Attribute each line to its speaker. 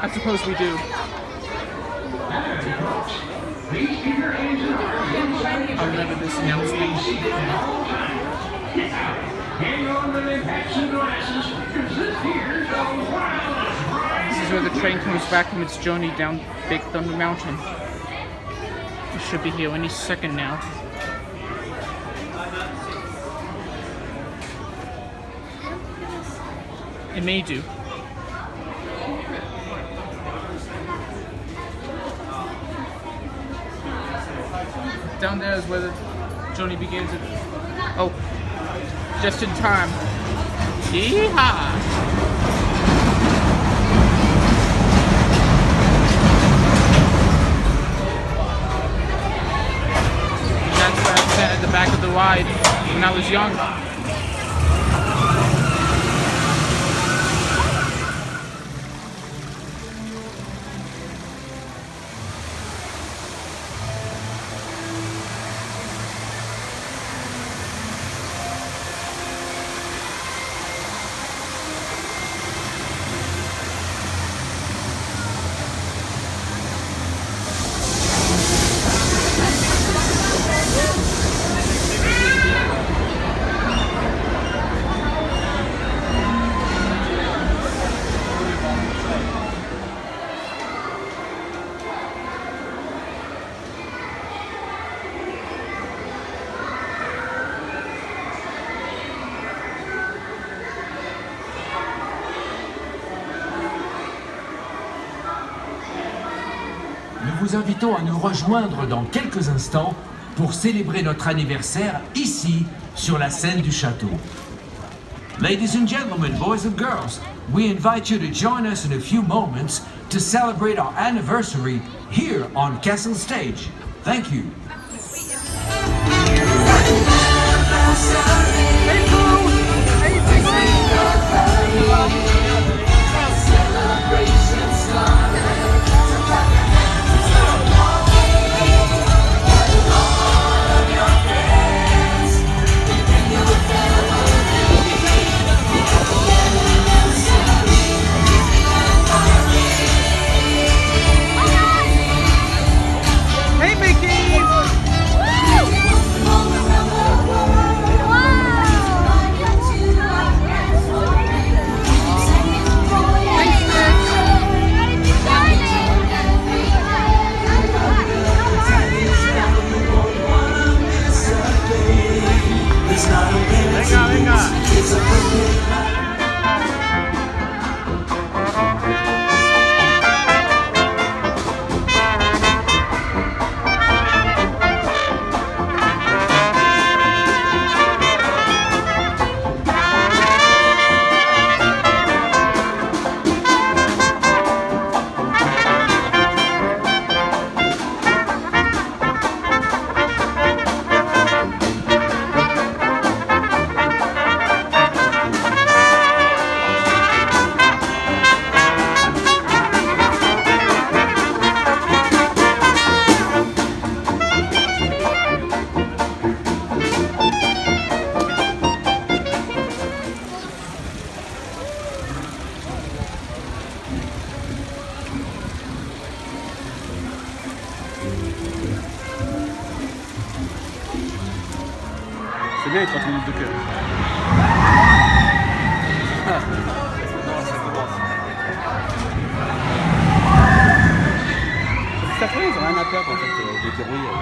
Speaker 1: I suppose we do. I'll remember this announcement. This is where the train comes back from its journey down Big Thunder Mountain. It should be here any second now. It may do. Down there is where the journey begins. Oh, just in time. Yeehaw! That's where I sat at the back of the ride when I was young.
Speaker 2: Nous vous invitons à nous rejoindre dans quelques instants pour célébrer notre anniversaire ici, sur la scène du château. Ladies and gentlemen, boys and girls, we invite you to join us in a few moments to celebrate our anniversary here on Castle Stage. Thank you.
Speaker 1: C'est bien les 30 minutes de queue. Ça fait, ils ont rien à perdre en fait, de dérouiller.